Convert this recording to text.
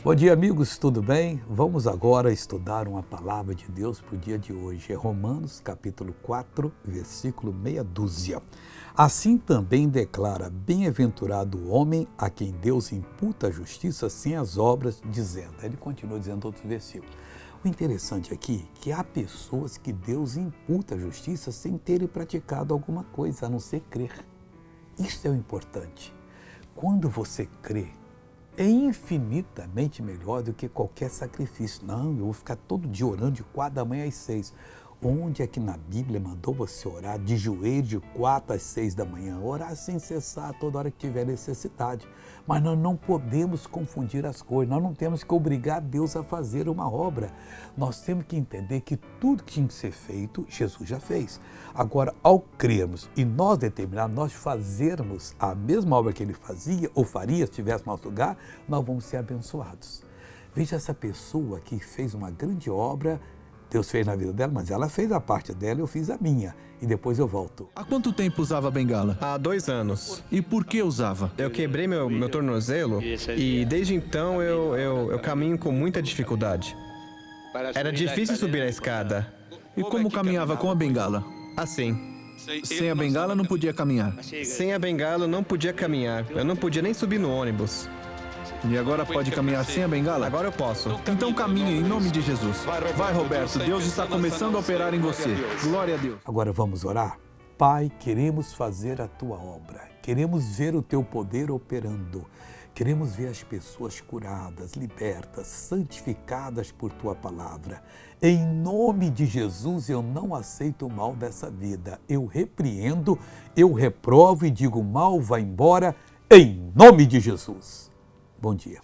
Bom dia, amigos, tudo bem? Vamos agora estudar uma palavra de Deus para o dia de hoje. É Romanos, capítulo 4, versículo meia dúzia. Assim também declara, bem-aventurado o homem a quem Deus imputa a justiça sem as obras, dizendo. Ele continua dizendo outro versículo. O interessante aqui é que há pessoas que Deus imputa a justiça sem terem praticado alguma coisa, a não ser crer. Isso é o importante. Quando você crê, é infinitamente melhor do que qualquer sacrifício. Não, eu vou ficar todo dia orando de 4 da manhã às 6. Onde é que na Bíblia mandou você orar de joelho de 4 às 6 da manhã? Orar sem cessar toda hora que tiver necessidade. Mas nós não podemos confundir as coisas. Nós não temos que obrigar Deus a fazer uma obra. Nós temos que entender que tudo que tinha que ser feito, Jesus já fez. Agora, ao crermos e nós determinarmos, nós fazermos a mesma obra que ele fazia ou faria se estivesse no nosso lugar, nós vamos ser abençoados. Veja essa pessoa que fez uma grande obra. Deus fez na vida dela, mas ela fez a parte dela, eu fiz a minha. E depois eu volto. Há quanto tempo usava bengala? Há 2 anos. E por que usava? Eu quebrei meu tornozelo e desde então eu caminho com muita dificuldade. Era difícil subir a escada. E como caminhava com a bengala? Assim. Sem a bengala não podia caminhar. Sem a bengala eu não podia caminhar. Eu não podia nem subir no ônibus. E agora pode caminhar sem a bengala? Agora eu posso. Então caminhe em nome de Jesus. Vai, Roberto, Deus está começando a operar em você. Glória a Deus. Agora vamos orar? Pai, queremos fazer a tua obra. Queremos ver o teu poder operando. Queremos ver as pessoas curadas, libertas, santificadas por tua palavra. Em nome de Jesus, eu não aceito o mal dessa vida. Eu repreendo, eu reprovo e digo: mal, vá embora, em nome de Jesus. Bom dia.